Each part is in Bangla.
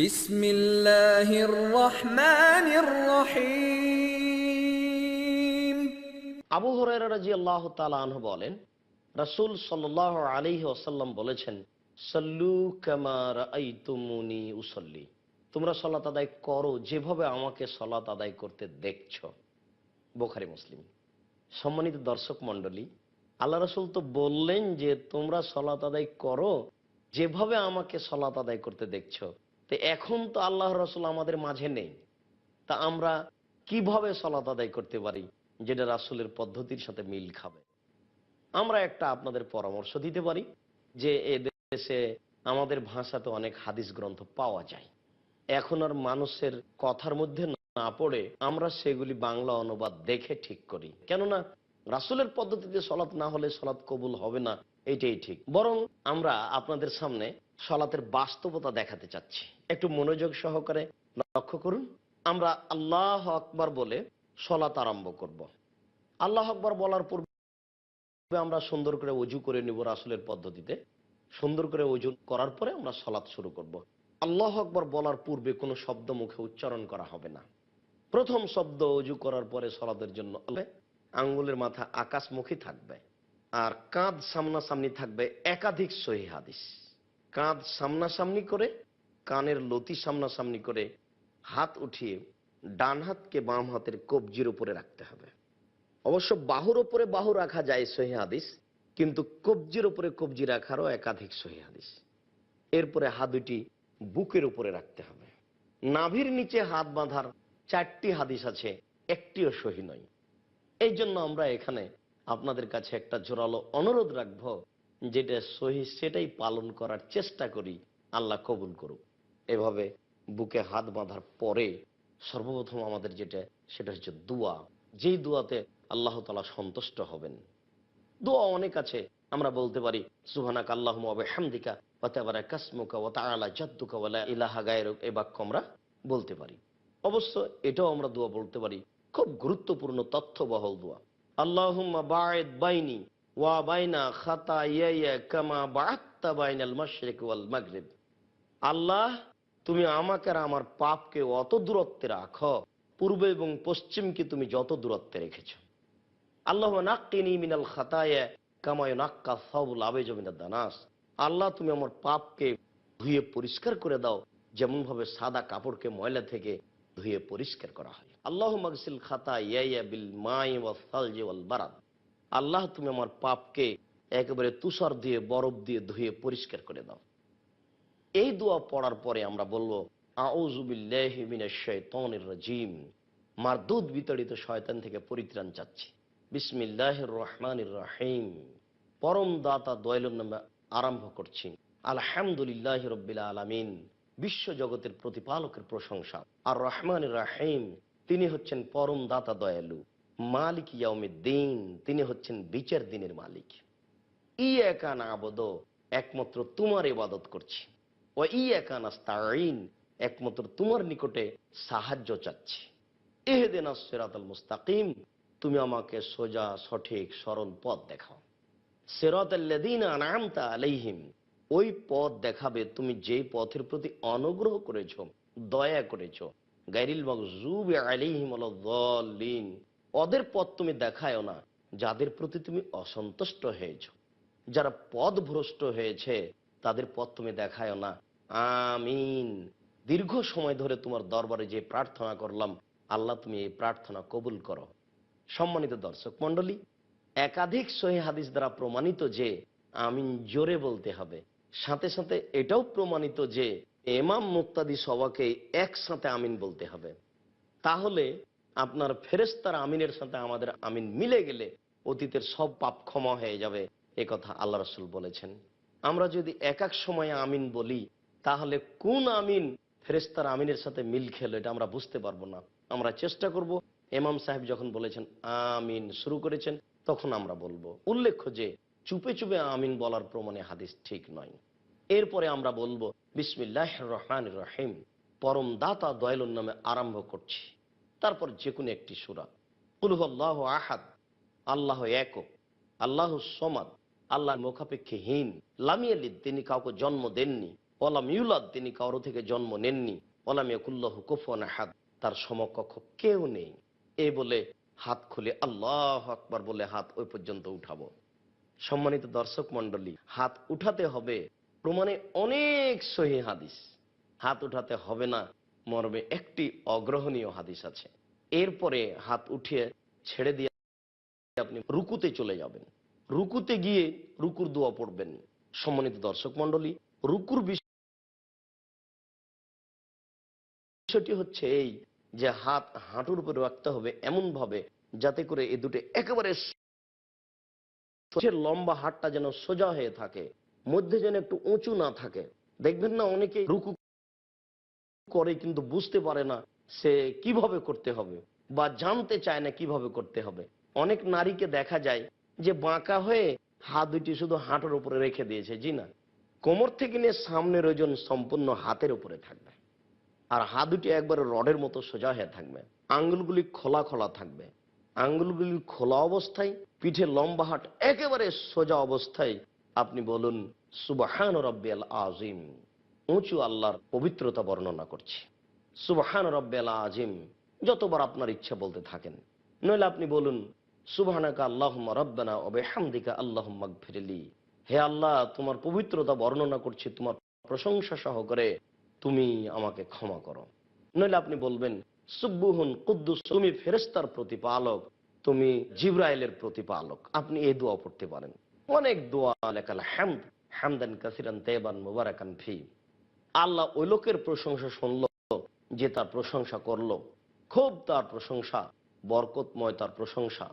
বিসমিল্লাহির রহমানির রহিম। আবু হুরায়রা রাদিয়াল্লাহু তাআলা আনহু বলেন, রাসূল সাল্লাল্লাহু আলাইহি ওয়াসাল্লাম বলেছেন, সাল্লু কামা রাআইতুমুনি উসাল্লি। তোমরা সালাত আদায় করো যেভাবে আমাকে সালাত আদায় করতে দেখছো। বুখারী মুসলিম। সম্মানিত দর্শক মণ্ডলী, আল্লাহ রাসূল তো বললেন যে তোমরা সালাত আদায় করো যেভাবে আমাকে সালাত আদায় করতে দেখছো। তো এখন তো আল্লাহ রাসূল আমাদের মাঝে নেই, তা আমরা কিভাবে সালাত আদায় করতে পারি যেটা রাসূলের পদ্ধতির সাথে মিল খাবে? আমরা একটা আপনাদের পরামর্শ দিতে পারি যে এ দেশে আমাদের ভাষাতে অনেক হাদিস গ্রন্থ পাওয়া যায়। এখন আর মানুষের কথার মধ্যে না পড়ে আমরা সেগুলি বাংলা অনুবাদ দেখে ঠিক করি, কেননা রাসূলের পদ্ধতিতে সলাৎ না হলে সলাৎ কবুল হবে না, এটাই ঠিক। বরং আমরা আপনাদের সামনে সলাতের বাস্তবতা দেখাতে চাচ্ছি, একটু মনোযোগ সহকারে লক্ষ্য করুন। আমরা আল্লাহ আকবার বলে সলাৎ আরম্ভ করব। আল্লাহ আকবার বলার পূর্বে আমরা সুন্দর করে ওযু করে নিব রাসূলের পদ্ধতিতে। সুন্দর করে ওযু করার পরে আমরা সালাত শুরু করব। আল্লাহু আকবার বলার পূর্বে কোনো শব্দ মুখে উচ্চারণ করা হবে না। প্রথম শব্দ ওযু করার পরে সালাতের জন্য আঙ্গুলের মাথা আকাশমুখী থাকবে, আর কাঁধ সামনাসামনি থাকবে। একাধিক সহিহ হাদিস, কাঁধ সামনাসামনি করে, কানের লতি সামনাসামনি করে, হাত উঠিয়ে ডান হাতকে বাম হাতের কবজির উপরে রাখতে হবে। অবশ্য বাহুর উপরে বাহু রাখা যায় সহিহ হাদিস, কিন্তু কবজির উপরে কবজি রাখারও একাধিক সহিহ হাদিস। এরপরে হাত দুটি বুকের উপরে রাখতে হবে। নাভির নিচে হাত বাঁধার 4টি হাদিস আছে, একটিও সহিহ নয়। এই জন্য আমরা এখানে আপনাদের কাছে একটা জোরালো অনুরোধ রাখবো, যেটা সহিহ সেটাই পালন করার চেষ্টা করি, আল্লাহ কবুল করুক। এভাবে বুকে হাত বাঁধার পরে সর্বপ্রথম আমাদের সেটা হচ্ছে দোয়া, যেই দোয়াতে আল্লাহ তাআলা সন্তুষ্ট হবেন। দোয়া অনেক আছে, আমরা বলতে পারি সুবহানাকা আল্লাহুম্মা ওয়া বিহামদিকা ওয়া তাবারাকা ইসমুকা ওয়া তাআলা জাদ্দুকা ওয়া লা ইলাহা গায়রুক, এই বাক্য আমরা বলতে পারি। অবশ্য এটাও আমরা দোয়া বলতে পারি, খুব গুরুত্বপূর্ণ তথ্যবহুল দোয়া। আল্লাহুম্মা বাঈদ বাইনি ওয়া বাইনা খাতায়ায়া কামা বা'আদতা বাইনাল মাশরিক ওয়াল মাগরিব। আল্লাহ, তুমি আমাকে আর আমার পাপকে অত দূরত্বে রাখো পূর্ব এবং পশ্চিমকে তুমি যত দূরত্বে রেখেছো। আল্লাহুম্মা নাক্কিনি মিনাল খাতায়া কামা ইউনাক্কা সাওবুল আবিজ মিনাদ দানাস। আল্লাহ, তুমি আমার পাপকে ধুয়ে পরিষ্কার করে দাও যেমন ভাবে সাদা কাপড়কে ময়লা থেকে ধুয়ে পরিষ্কার করা হয়। আল্লাহুম্মা গসিল খাতায়া বিল মাই ওয়াস সালজি ওয়াল বারাদ। আল্লাহ, তুমি আমার পাপকে একেবারে তুষার দিয়ে বরফ দিয়ে ধুয়ে পরিষ্কার করে দাও। এই দোয়া পড়ার পরে আমরা বলবো আউযু বিল্লাহি মিনাশ শাইতানির রাজিম, মারদুদ বিতাড়িত শয়তান থেকে পরিত্রাণ চাচ্ছি। বিসমিল্লাহির রহমানির রহিম, পরম দাতা দয়ালুর নামে আরম্ভ করছি। আলহামদুলিল্লাহি রাব্বিল আলামিন, বিশ্ব জগতের প্রতিপালকের প্রশংসা। আর রহমানির রহিম, তিনি হচ্ছেন পরম দাতা দয়ালু। মালিক ইয়াউমিদ্দিন, তিনি হচ্ছেন বিচার দিনের মালিক। ইয়াকা না'বুদু, একমাত্র তোমার ইবাদত করছি। ওয়া ইয়াকা নাস্তাঈন, একমাত্র তোমার নিকটে সাহায্য চাচ্ছি। ইহদিনাস সিরাতাল মুস্তাকিম, তুমি আমাকে সোজা সঠিক সরল পথ দেখাও। সিরাতাল্লাযীনা আন'আমতা আলাইহিম, ওই পথ দেখাবে তুমি যেই পথের প্রতি অনুগ্রহ করেছো, দয়া করেছো। গায়রিল মাগযুবি আলাইহিম ওয়ালাদ-দাল্লিন, ওদের পথ তুমি দেখায়ও না যাদের প্রতি তুমি অসন্তুষ্ট হয়েছো। যারা পথভ্রষ্ট হয়েছে তাদের পথ তুমি দেখায়ও না। আমিন। দীর্ঘ সময় ধরে তোমার দরবারে যে প্রার্থনা করলাম, আল্লাহ তুমি এই প্রার্থনা কবুল করো। সম্মানিত দর্শক মণ্ডলী, একাধিক সহিহ হাদিস দ্বারা প্রমাণিত যে আমিন জোরে বলতে হবে। সাথে সাথে এটাও প্রমাণিত যে ইমাম মুক্তাদি সবাকে একসাথে আমিন বলতে হবে। তাহলে আপনার ফেরেশতার আমিনের সাথে আমাদের আমিন মিলে গেলে অতীতের সব পাপ ক্ষমা হয়ে যাবে, এ কথা আল্লাহ রাসূল বলেছেন। আমরা যদি এক এক সময়ে আমিন বলি, তাহলে কোন আমিন ফেরেশতার আমিনের সাথে মিল খেলো এটা আমরা বুঝতে পারবো না। আমরা চেষ্টা করব, ইমাম সাহেব যখন বলেছেন আমিন শুরু করেছেন তখন আমরা বলবো। উল্লেখ্য যে চুপে চুপে আমিন বলার প্রমাণে হাদিস ঠিক নয়। এরপরে আমরা বলবো বিসমিল্লাহির রহমানির রহিম, পরম দাতা দয়ালুর নামে আরম্ভ করছি। তারপর যে কোনো একটি সূরা। কুল হুয়াল্লাহু আহাদ, আল্লাহ একক, আল্লাহু সমাদ, আল্লাহ মুখাপেক্ষীহীন, লাম ইয়ালিদ, তিনি কাউকে জন্ম দেননি, ওয়ালাম ইউলাদ, তিনি কারো থেকে জন্ম নেননি, ওয়ালাম ইয়াকুল্লাহু কুফুয়ান আহাদ, তার সমকক্ষ কেউ নেই। এই বলে হাত খুলে আল্লাহু আকবার বলে হাত ওই পর্যন্ত উঠাবো। সম্মানিত দর্শক মণ্ডলী, হাত উঠাতে হবে প্রমাণে অনেক সহিহ হাদিস। হাত উঠাতে হবে না মর্মে একটি অগ্রহণীয় হাদিস আছে। এরপরে হাত উঠিয়ে ছেড়ে দিয়ে আপনি রুকুতে চলে যাবেন। রুকুতে গিয়ে রুকুর দোয়া পড়বেন। সম্মানিত দর্শক মণ্ডলী, রুকুর বিষয়টি হচ্ছে এই যে হাত হাঁটুর উপরে রাখতে হবে এমন ভাবে যাতে করে এই দুটো একেবারে লম্বা, হাতটা যেন সোজা হয়ে থাকে, মধ্যে যেন একটু উঁচু না থাকে। দেখবেন না অনেকে রুকু করে কিন্তু বুঝতে পারে না সে কিভাবে করতে হবে বা জানতে চায় না কিভাবে করতে হবে। অনেক নারীকে দেখা যায় যে বাঁকা হয়ে হাত দুটি শুধু হাঁটুর উপরে রেখে দিয়েছে। জি না, কোমর থেকে নিয়ে সামনের ওজন সম্পূর্ণ হাতের উপরে থাকবে, আর হাত দুটি একবারে রডের মতো সোজা হয়ে থাকবে, আঙ্গুলগুলি খোলা খোলা থাকবে। আঙ্গুলগুলি খোলা অবস্থায় পিঠে লম্বা হাট একেবারে সোজা অবস্থায় আপনি বলুন সুবহান রাব্বিয়াল আযীম। উঁচু আল্লাহর পবিত্রতা বর্ণনা করছি, সুবহান রাব্বিয়াল আযীম। যতবার আপনার ইচ্ছা বলতে থাকেন। নইলে আপনি বলুন সুবহানাকা আল্লাহুম্মা রাব্বানা ওয়া বিহামদিকা আল্লাহুম্মা গফিরলি। হে আল্লাহ, তোমার পবিত্রতা বর্ণনা করছি, তোমার প্রশংসা সহকারে তুমি আমাকে ক্ষমা করো। নইলে আপনি বলবেন সুব্বুহুন কুদ্দুস, তুমি ফেরেশতার প্রতিপালক, তুমি জিবরাইলের প্রতিপালক। আপনি এই দোয়া পড়তে পারেন। অনেক দোয়া, লাকাল হামদ হামদান কাসিরান তাইয়িবান মুবারাকান ফি। আল্লাহ ওই লোকের প্রশংসা শুনলো যে তার প্রশংসা করলো, খুব তার প্রশংসা, বরকতময় তার প্রশংসা।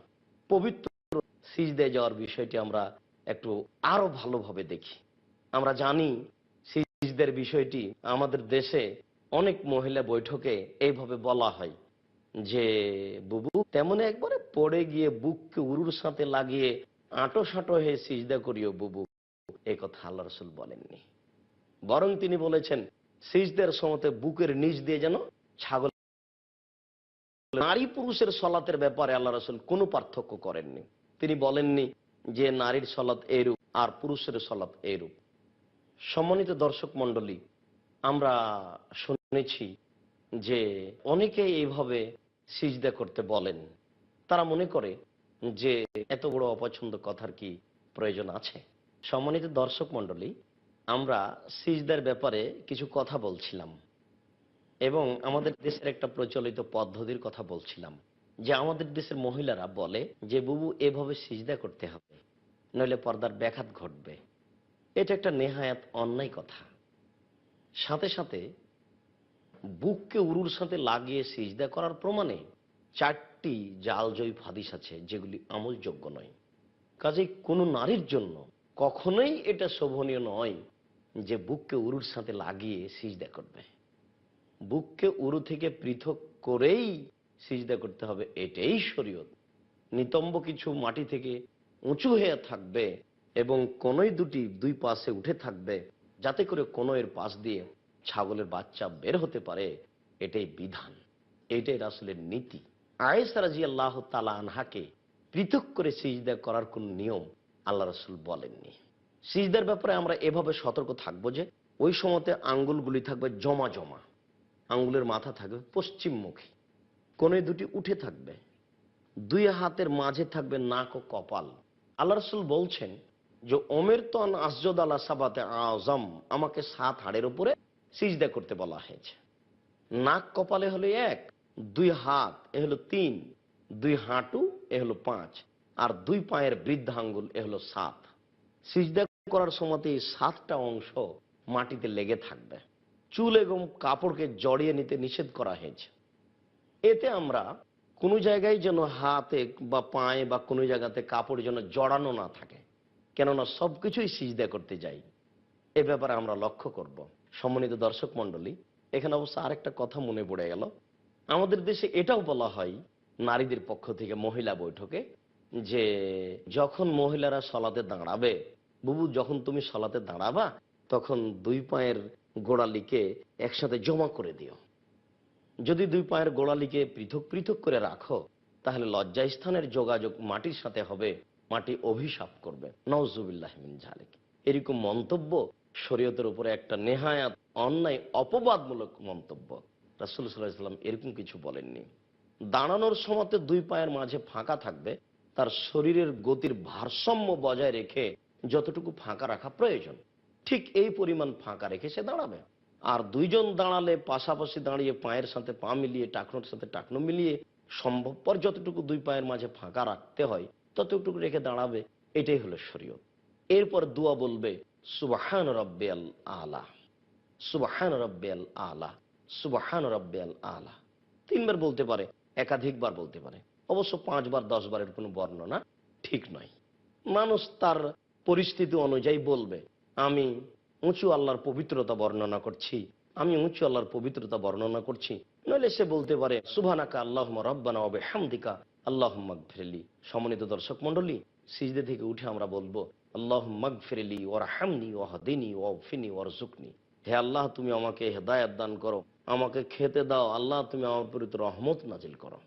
পবিত্র সিজদায় যাওয়ার বিষয়টি আমরা একটু আরো ভালোভাবে দেখি। আমরা জানি সিজদার বিষয়টি আমাদের দেশে অনেক মহিলা বৈঠকে এইভাবে বলা হয় যে বুবু তেমন একবারে পড়ে গিয়ে বুককে উরুর সাথে লাগিয়ে আঁটো সাঁটো হয়ে সিজদা করিও বুবু। এই কথা আল্লাহ রাসূল বলেননি, বরং তিনি বলেছেন সিজদার সময়তে বুকের নিচ দিয়ে যেন ছাগল। নারী পুরুষের সলাতের ব্যাপারে আল্লাহ রাসূল কোনো পার্থক্য করেননি। তিনি বলেননি যে নারীর সলাত এইরূপ আর পুরুষের সলাত এইরূপ। সম্মানিত দর্শক মণ্ডলী, আমরা শুনেছি যে অনেকেই এইভাবে সিজদা করতে বলেন। তারা মনে করে যে এত বড় অপছন্দ কথার কি প্রয়োজন আছে। সম্মানিত দর্শক মণ্ডলী, আমরা সিজদার ব্যাপারে কিছু কথা বলছিলাম এবং আমাদের দেশের একটা প্রচলিত পদ্ধতির কথা বলছিলাম যে আমাদের দেশের মহিলারা বলে যে বুবু এভাবে সিজদা করতে হবে, নইলে পর্দার ব্যাঘাত ঘটবে। এটা একটা নেহায়াত অন্যায় কথা। সাথে সাথে বুককে উরুর সাথে লাগিয়ে সিজদা করার প্রমাণে 4টি জালজয়ী হাদিস আছে যেগুলি আমলযোগ্য নয়। কাজেই কোনো নারীর জন্য কখনোই এটা শোভনীয় নয় যে বুককে উরুর সাথে লাগিয়ে সিজদা করবে। বুককে উরু থেকে পৃথক করেই সিজদা করতে হবে, এটাই শরীয়ত। নিতম্ব কিছু মাটি থেকে উঁচু হয়ে থাকবে এবং কোনই দুটি দুই পাশে উঠে থাকবে যাতে করে কোনয়ের পাশ দিয়ে ছাগলের বাচ্চা বের হতে পারে। এটাই বিধান, এটাই রাসূলের নীতি। আয়েশা রাদিয়াল্লাহু তাআলা আনহাকে পৃথক করে সিজদা করার কোন নিয়ম আল্লাহ রাসূল বলেননি। সিজদার ব্যাপারে আমরা এভাবে সতর্ক থাকবো যে ওই সময়তে আঙ্গুলগুলি থাকবে জমা জমা, আঙ্গুলের মাথা থাকবে পশ্চিমমুখী, কোণে দুটি উঠে থাকবে, দুই হাতের মাঝে থাকবে নাক ও কপাল। আল্লাহ রাসূল বলছেন যে ওমেরতু আন আসজুদা আলা সাবাতে আযম, আমাকে 7 হাড়ের উপরে সিজদা করতে বলা হয়েছে। নাক কপালে হলো 1, 2 হাত এ হলো 3, 2 হাঁটু এ হলো 5, আর 2 পায়ের বৃদ্ধাঙ্গুল এ হলো 7। সিজদা করার সময়তে এই 7টা অংশ মাটিতে লেগে থাকবে। চুল এবং কাপড়কে জড়িয়ে নিতে নিষেধ করা হয়েছে। এতে আমরা কোনো জায়গায় যেন হাতে বা পায়ে বা কোনো জায়গাতে কাপড় যেন জড়ানো না থাকে, কেননা সবকিছুই সিজদা করতে যাই। এ ব্যাপারে আমরা লক্ষ্য করব। সম্মানিত দর্শক মণ্ডলী, এখানে অবশ্য আরেকটা কথা মনে পড়ে গেল। আমাদের দেশে এটাও বলা হয় নারীদের পক্ষ থেকে মহিলা বৈঠকে যে যখন মহিলারা সলাতে দাঁড়াবে, বুবু যখন তুমি সলাতে দাঁড়াবা তখন 2 পায়ের গোড়ালিকে একসাথে জমা করে দিও। যদি 2 পায়ের গোড়ালিকে পৃথক পৃথক করে রাখো তাহলে লজ্জাস্থানের যোগাযোগ মাটির সাথে হবে, মাটি অভিশাপ করবে। নাউজুবিল্লাহ মিন যালিক। এরকম মন্তব্য শরীয়তের উপরে একটা নেহায়াত অন্যায় অপবাদমূলক মন্তব্য। রাসূল সাল্লাল্লাহু আলাইহি ওয়াসাল্লাম এরকম কিছু বলেননি। দাঁড়ানোর সময়তে দুই পায়ের মাঝে ফাঁকা থাকবে, তার শরীরের গতির ভারসাম্য বজায় রেখে যতটুকু ফাঁকা রাখা প্রয়োজন ঠিক এই পরিমাণ ফাঁকা রেখে সে দাঁড়াবে। আর দুইজন দাঁড়ালে পাশাপাশি দাঁড়িয়ে পায়ের সাথে পা মিলিয়ে টাকনোর সাথে টাকনো মিলিয়ে সম্ভবপর যতটুকু দুই পায়ের মাঝে ফাঁকা রাখতে হয় ততটুকু রেখে দাঁড়াবে। এটাই হলো শরীয়ত। এরপর দোয়া বলবে সুবহান রাব্বিয়াল আলা, সুবহান রাব্বিয়াল আলা, সুবহান রাব্বিয়াল আলা। 3 বার বলতে পারে, একাধিকবার বলতে পারে। অবশ্য 5 বার 10 বারের কোনো বর্ণনা ঠিক নয়। মানুষ তার পরিস্থিতি অনুযায়ী বলবে, আমি উঁচু আল্লাহর পবিত্রতা বর্ণনা করছি, আমি উঁচু আল্লাহর পবিত্রতা বর্ণনা করছি। নইলে সে বলতে পারে সুবহানাকা আল্লাহুম্মা রাব্বানা ওয়া বিহামদিকা আল্লাহুম্মা গফিরলি। সম্মানিত দর্শক মণ্ডলী, সিজদা থেকে উঠে আমরা বলবো আল্লাহুম্মা গফিরলি ওয়ারহামনি ওয়াহদিনি ওয়াগফিরনি ওয়ারযুকনি। হে আল্লাহ, তুমি আমাকে হেদায়েত দান করো, আমাকে খেতে দাও। আল্লাহ, তুমি আমার উপর রহমত নাজিল করো।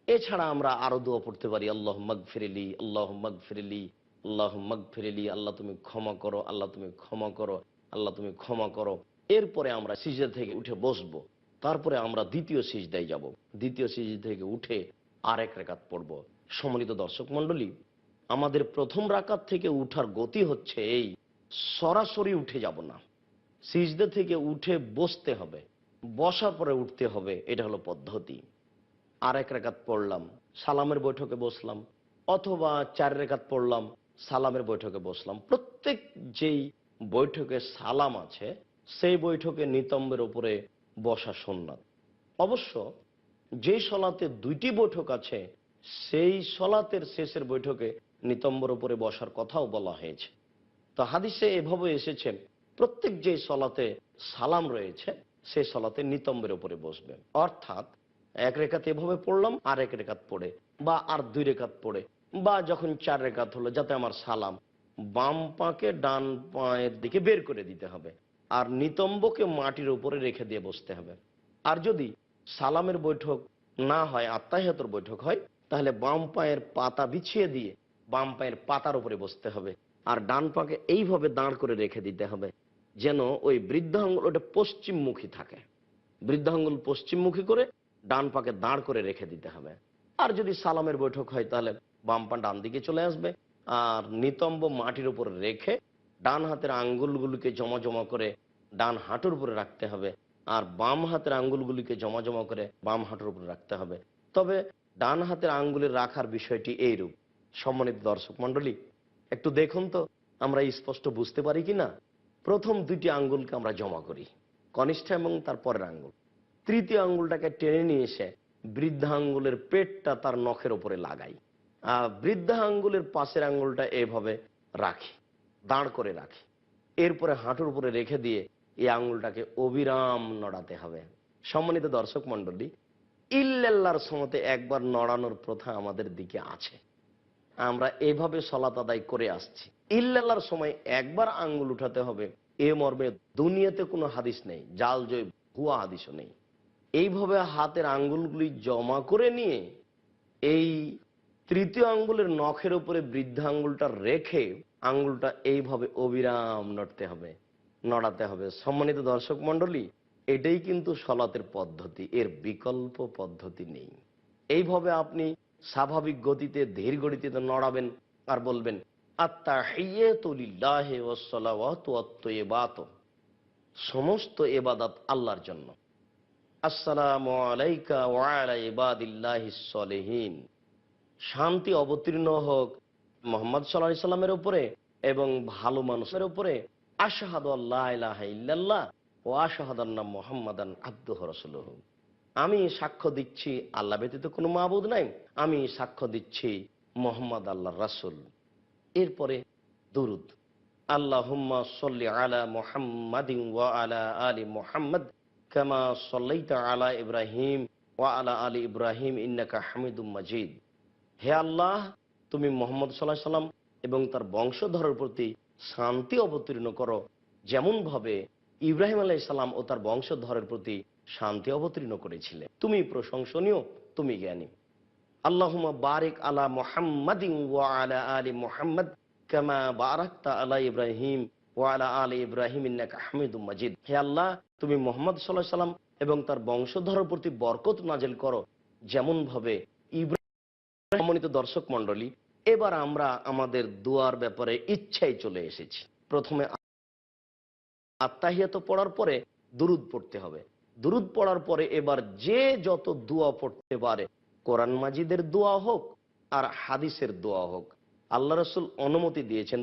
এছাড়া আমরা আরো দোয়া পড়তে পারি আল্লাহুম্মা গফিরলি, আল্লাহুম্মা গফিরলি, আল্লাহুম্মা গফিরলি। আল্লাহ তুমি ক্ষমা করো, আল্লাহ তুমি ক্ষমা করো, আল্লাহ তুমি ক্ষমা করো। এরপরে আমরা সিজদা থেকে উঠে বসবো। তারপরে আমরা দ্বিতীয় সিজদায় যাব। দ্বিতীয় সিজদা থেকে উঠে আরেক রাকাত পড়ব। সম্মানিত দর্শক মণ্ডলী, আমাদের প্রথম রাকাত থেকে উঠার গতি হচ্ছে এই, সরাসরি উঠে যাব না, সিজদা থেকে উঠে বসতে হবে, বসার পরে উঠতে হবে। এটা হলো পদ্ধতি। আরেক রাকাত পড়লাম, সালামের বৈঠকে বসলাম, অথবা 4 রাকাত পড়লাম, সালামের বৈঠকে বসলাম। প্রত্যেক যেই বৈঠকে সালাম আছে সেই বৈঠকে নিতম্বের উপরে বসা সুন্নাত। অবশ্য যেই সলাতে 2টি বৈঠক আছে সেই সলাতের শেষের বৈঠকে নিতম্বের উপরে বসার কথাও বলা হয়েছে। তো হাদিসে এভাবে এসেছে, প্রত্যেক যে সলাতে সালাম রয়েছে সেই সলাতে নিতম্বের উপরে বসবে। অর্থাৎ 1 রেখাত এভাবে পড়লাম, আর 1 রেখাত পড়ে, বা আর 2 রেখাত পড়ে, বা যখন 4 রেখাত হলো, যাতে আমার সালাম বাম পাকে ডান পায়ের দিকে বের করে দিতে হবে, আর নিতম্বকে মাটির উপরে রেখে দিয়ে বসতে হবে। আর যদি সালামের বৈঠক না হয়, আত্তাহিয়াতুর বৈঠক হয়, তাহলে বাম পায়ের পাতা বিছিয়ে দিয়ে বাম পায়ের পাতার উপরে বসতে হবে, আর ডান পাকে এইভাবে দাঁড় করে রেখে দিতে হবে যেন ওই বৃদ্ধাঙ্গুল ওটা পশ্চিমমুখী থাকে। বৃদ্ধাঙ্গুল পশ্চিমমুখী করে ডান পাকে দাঁড় করে রেখে দিতে হবে। আর যদি সালামের বৈঠক হয় তাহলে বাম পা ডান দিকে চলে আসবে, আর নিতম্ব মাটির উপর রেখে ডান হাতের আঙ্গুলগুলিকে জমা জমা করে ডান হাঁটুর উপরে রাখতে হবে, আর বাম হাতের আঙ্গুলগুলিকে জমা জমা করে বাম হাঁটুর উপরে রাখতে হবে। তবে ডান হাতের আঙ্গুলের রাখার বিষয়টি এইরূপ। সম্মানিত দর্শক মণ্ডলী, একটু দেখুন তো আমরা স্পষ্ট বুঝতে পারি কিনা। প্রথম 2টি আঙ্গুলকে আমরা জমা করি, কনিষ্ঠ এবং তার পরের আঙ্গুল। তৃতীয় আঙ্গুলটাকে টেনে নিয়ে এসে বৃদ্ধা আঙ্গুলের পেটটা তার নখের উপরে লাগাই, আর বৃদ্ধা আঙ্গুলের পাশের আঙ্গুলটা এভাবে রাখি, দাঁড় করে রাখি। এরপরে হাঁটুর উপরে রেখে দিয়ে এই আঙ্গুলটাকে অবিরাম নড়াতে হবে। সম্মানিত দর্শক মণ্ডলী, ইল্লাল্লাহর সময়তে একবার নড়ানোর প্রথা আমাদের দিকে আছে, আমরা এভাবে সলাত আদায় করে আসছি। ইল্লাল্লাহর সময় একবার আঙ্গুল উঠাতে হবে, এ মর্মে দুনিয়াতে কোনো হাদিস নেই, জাল জয় ভুয়া হাদিসও নেই। এইভাবে হাতের আঙ্গুলগুলি জমা করে নিয়ে এই তৃতীয় আঙ্গুলের নখের উপরে বৃদ্ধা আঙ্গুলটা রেখে আঙ্গুলটা এইভাবে অবিরাম নড়তে হবে, নড়াতে হবে। সম্মানিত দর্শক মণ্ডলী, এটাই কিন্তু সলাতের পদ্ধতি, এর বিকল্প পদ্ধতি নেই। এইভাবে আপনি স্বাভাবিক গতিতে ধীর গতিতে নড়াবেন আর বলবেন আত্তাহিয়াতু লিল্লাহি ওয়াস সালাওয়াতু ওয়াত তাইয়্যিবাতু, সমস্ত ইবাদত আল্লাহর জন্য। আসসালামু আলাইকা ওয়া আলা ইবাদিল্লাহিস সলিহিন, শান্তি অবতীর্ণ হোক মুহাম্মদ সাল্লাল্লাহু আলাইহি সাল্লামের উপরে এবং ভালো মানুষের উপরে। আশহাদু আল্লা ইলাহা ইল্লাল্লাহ ওয়া আশহাদু আন্না মুহাম্মাদান আবদুহু ওয়া রাসূলুহু, আমি সাক্ষ্য দিচ্ছি আল্লাহ ব্যতীত কোনো মাবুদ নাই, আমি সাক্ষ্য দিচ্ছি মুহাম্মদ আল্লাহর রাসূল। এরপরে দুরূদ, আল্লাহুম্মা সাল্লি আলা মুহাম্মাদিন ওয়া আলা আলি মুহাম্মাদ কামা সাল্লাইতা আলা ইব্রাহিম ওয়া আলা আলি ইব্রাহিম ইন্নাকা হামিদুম মাজিদ। হে আল্লাহ, তুমি মুহাম্মদ সাল্লাল্লাহু আলাইহি সাল্লাম এবং তার বংশধরের প্রতি শান্তি অবতীর্ণ করো, যেমন ভাবে ইব্রাহিম আলাইহিস সালাম ও তার বংশধরের প্রতি শান্তি অবতীর্ণ করেছিলে। তুমি প্রশংসনীয়, তুমি জ্ঞানী। আল্লাহুম্মা বারিক আলা মুহাম্মাদিন ওয়া আলা আলি মুহাম্মাদ কামা বারাকতা আলা ইব্রাহিম ওয়া আলা আলি ইব্রাহিম ইন্নাকা হামিদুম মাজিদ। হে আল্লাহ, তুমি মুহাম্মদ সাল্লাল্লাহু আলাইহি সাল্লাম এবং তার বংশধরের প্রতি বরকত নাজিল করো যেমন ভাবে ইব্রাহিম। সম্মানিত দর্শক মণ্ডলী, এবার আমরা আমাদের দোয়ার ব্যাপারে ইচ্ছায় চলে এসেছি। প্রথমে আত্তাহিয়াত পড়ার পরে দুরুদ পড়তে হবে। দুরুদ পড়ার পরে এবার যে যত দোয়া পড়তে পারে, কোরআন মাজিদের দোয়া হোক আর হাদিসের দোয়া হোক, আল্লাহ রাসূল অনুমতি দিয়েছেন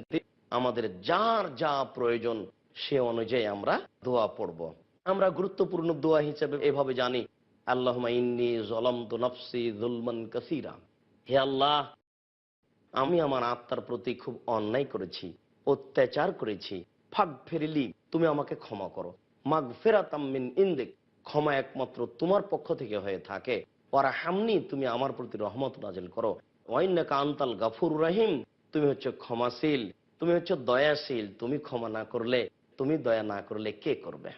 আমাদের যার যা প্রয়োজন সে অনুযায়ী আমরা দোয়া পড়ব। আমরা গুরুত্বপূর্ণ দোয়া হিসেবে এভাবে জানি, আল্লাহুম্মা ইন্নী যালামতু নাফসি যুলমান কাসীরা। হে আল্লাহ, আমি আমার আত্মার প্রতি খুব অন্যায় করেছি, অত্যাচার করেছি। ফাগফিরলি, তুমি আমাকে ক্ষমা করো। মাগফিরাতাম মিন ইনদিক, ক্ষমা একমাত্র তোমার পক্ষ থেকে হয়ে থাকে। ওয়ারহামনি, তুমি আমার প্রতি রহমত নাজিল করো। ওয়া ইন্নাকা আনতাল গাফুরুর রহিম, তুমি হচ্ছে ক্ষমাশীল, তুমি হচ্ছে দয়াশীল। তুমি ক্ষমা না করলে, তুমি দয়া না করলে কে করবে?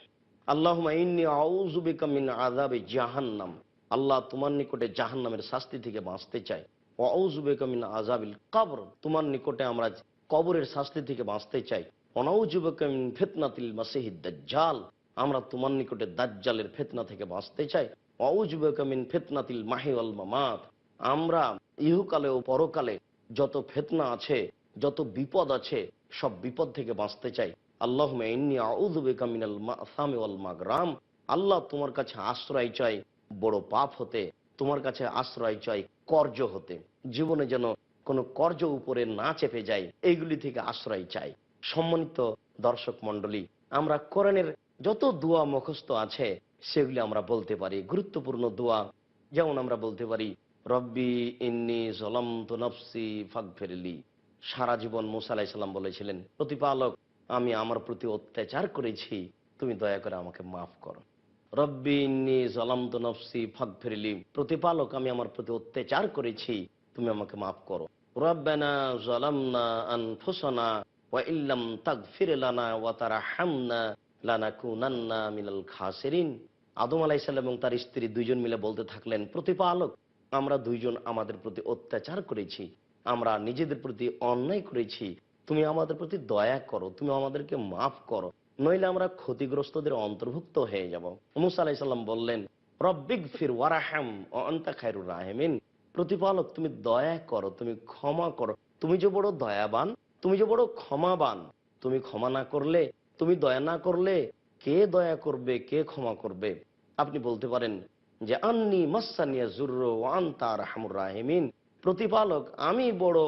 আল্লাহুম্মা ইন্নী আউযু বিকা মিন আযাবি জাহান্নাম, আল্লাহ তোমার নিকটে জাহান্নামের শাস্তি থেকে বাঁচতে চাই। ওয়া আউযু বিকা মিন আযাবিল কবর, তোমার নিকটে আমরা কবরের শাস্তি থেকে বাঁচতে চাই। ওয়া নাউযু বিকা মিন ফিতনাতিল মাসিহিদ দাজ্জাল, আমরা তোমার নিকটে দাজ্জালের ফিতনা থেকে বাঁচতে চাই। ওয়া আউযু বিকা মিন ফিতনাতিল মাহি ওয়াল মামাত, আমরা ইহকালে ও পরকালে যত ফিতনা আছে, যত বিপদ আছে, সব বিপদ থেকে বাঁচতে চাই। আল্লাহুম্মা ইন্নী আউযু বিকা মিনাল মাসামি ওয়াল মাগরাম, আল্লাহ তোমার কাছে আশ্রয় চাই বড় পাপ হতে, তোমার কাছে আশ্রয় চাই কর্জ হতে, জীবনে যেন কোনো কর্জ উপরে না চেপে যায়, এইগুলি থেকে আশ্রয় চাই। সম্মানিত দর্শক মণ্ডলী, আমরা কোরআনের যত দোয়া মুখস্থ আছে সেগুলি আমরা বলতে পারি। গুরুত্বপূর্ণ দোয়া যেমন আমরা বলতে পারি, রব্বি ইন্নী যালামতু নাফসি ফাগফিরলি। সারা জীবন মুসা আলাইহিস সালাম বলেছিলেন, প্রতিপালক, আমি আমার প্রতি অত্যাচার করেছি, তুমি দয়া করে আমাকে মাফ করো। রব্বি ইন্নী যালামতু নাফসি ফাগফিরলি, প্রতিপালক, আমি আমার প্রতি অত্যাচার করেছি, তুমি আমাকে মাফ করো। রব্বানা যালামনা আনফুসানা ওয়া ইল্লাম তাগফির লানা ওয়া তারহামনা লানাকুনান্না মিনাল খাসিরিন। আদম আলাইহিস সালাম এবং তার স্ত্রী দুইজন মিলে বলতে থাকলেন, প্রতিপালক, আমরা দুইজন আমাদের প্রতি অত্যাচার করেছি, আমরা নিজেদের প্রতি অন্যায় করেছি, তুমি আমাদের প্রতি দয়া করো, তুমি আমাদেরকে মাফ করো, নইলে আমরা ক্ষতিগ্রস্তদের অন্তর্ভুক্ত হয়ে যাব। মুসা আলাইহিস সালাম বললেন, রব্বিগফির ওয়ারহাম ওয়া আনতা খায়রুর রাহিমিন, প্রতিপালক, তুমি দয়া করো, তুমি ক্ষমা করো, তুমি যে বড় দয়াবান, তুমি যে বড় ক্ষমাবান, তুমি ক্ষমা না করলে, তুমি দয়া না করলে কে দয়া করবে, কে ক্ষমা করবে? আপনি বলতে পারেন যে আন্নি মাসানিয়া জুররু ওয়া আনতা আরহামুর রাহিমিন, প্রতিপালক, আমি বড়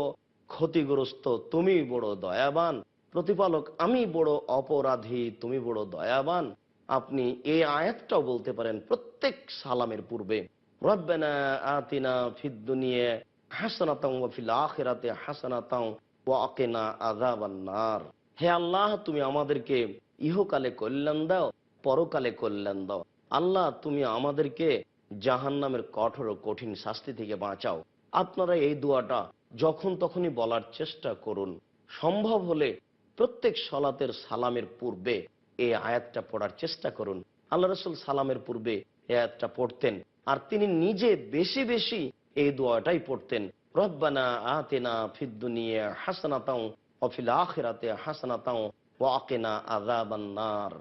ক্ষতিগ্রস্ত, তুমি বড় দয়াবান। প্রতিপালক, আমি বড় অপরাধী, তুমি বড় দয়াবান। আপনি এই আয়াতটাও বলতে পারেন প্রত্যেক সালামের পূর্বে, রব্বানা আতিনা ফিদ দুনিয়া হাসানাতাও ওয়া ফিল আখিরাতি হাসানাতাও ওয়া কিনা আযাবান নার। হে আল্লাহ, তুমি আমাদেরকে ইহকালে কল্যাণ দাও, পরকালে কল্যাণ দাও। আল্লাহ, তুমি আমাদেরকে জাহান্নামের কঠোর ও কঠিন শাস্তি থেকে বাঁচাও। আপনারা এই দোয়াটা যখন তখনই বলার চেষ্টা করুন। সম্ভব হলে প্রত্যেক সালাতের সালামের পূর্বে এই আয়াতটা পড়ার চেষ্টা করুন। আল্লাহ রাসূল সালামের পূর্বে এই আয়াতটা পড়তেন, আর তিনি নিজে বেশি বেশি এই দোয়াটাই পড়তেন, রব্বানা আতিনা ফিদ দুনিয়া হাসানাতাও ওয়া ফিল আখিরাতি হাসানাতাও ওয়া কিনা আযাবান নার।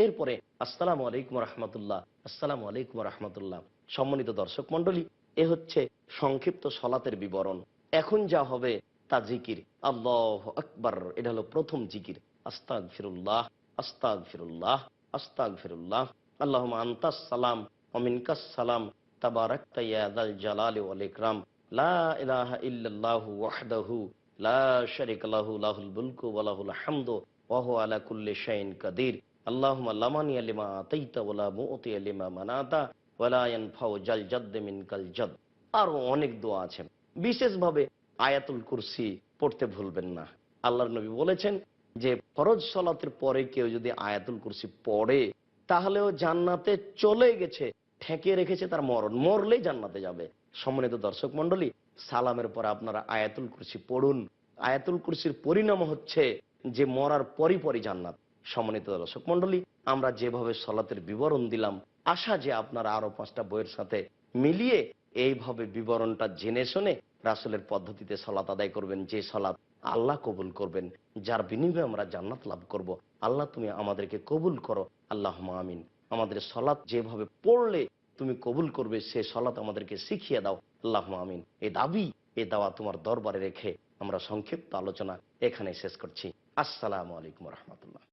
এরপরে আসসালামু আলাইকুম রাহমাতুল্লাহ, আসসালামু আলাইকুম রাহমাতুল্লাহ। সম্মানিত দর্শক মণ্ডলী, এ হচ্ছে সংক্ষিপ্ত সালাতের বিবরণ। এখন যা হবে তা জিকির, আল্লাহু আকবার, এটা হলো প্রথম জিকির। আস্তাগফিরুল্লাহ, আস্তাগফিরুল্লাহ, আস্তাগফিরুল্লাহ। আল্লাহুম্মা আনতাস সালাম ওয়া মিনকাস সালাম, তাবারাকতা ইয়া যাল জালালি ওয়াল ইকরাম, লা ইলাহা ইল্লাল্লাহু ওয়াহদাহু লা শারীকা লাহু, লাহুল মুলকু ওয়া লাহুল হামদু ওয়া হুয়া আলা কুল্লি শাইইন কাদির। আল্লাহুম্মা লা মানিয়া লিমা আতাইতা ওয়া লা মুতিয়া লিমা মানাতা ওয়া লা ইয়ানফাউ জাল জাদ্দি মিনকাল জাদ। আরো অনেক দোয়া আছে। বিশেষভাবে আয়াতুল কুরসি পড়তে ভুলবেন না। আল্লাহর নবী বলেছেন যে ফরজ সালাতের পরে কেউ যদি আয়াতুল কুরসি পড়ে তাহলেও জান্নাতে চলে গেছে, ঠেকিয়ে রেখেছে তার মরণ, মরলেই জান্নাতে যাবে। সম্মানিত দর্শক মণ্ডলী, সালামের পরে আপনারা আয়াতুল কুরসি পড়ুন। আয়াতুল কুরসির পরিণাম হচ্ছে যে মরার পরই পরই জান্নাত। সম্মানিত দর্শক মণ্ডলী, আমরা যেভাবে সালাতের বিবরণ দিলাম, আশা যে আপনারা আরো 5টা বইয়ের সাথে মিলিয়ে এইভাবে বিবরণটা জেনে শুনে রাসূলের পদ্ধতিতে সালাত আদায় করবেন, যে সালাত আল্লাহ কবুল করবেন, যার বিনিময়ে আমরা জান্নাত লাভ করব। আল্লাহ তুমি আমাদেরকে কবুল করো, আল্লাহুম্মা আমিন। আমাদের সলাৎ যেভাবে পড়লে তুমি কবুল করবে সে সলাৎ আমাদেরকে শিখিয়ে দাও, আল্লাহুম্মা আমিন। এই দাবি, এই দাওয়া তোমার দরবারে রেখে আমরা সংক্ষিপ্ত আলোচনা এখানে শেষ করছি। আসসালামু আলাইকুম রহমতুল্লাহ।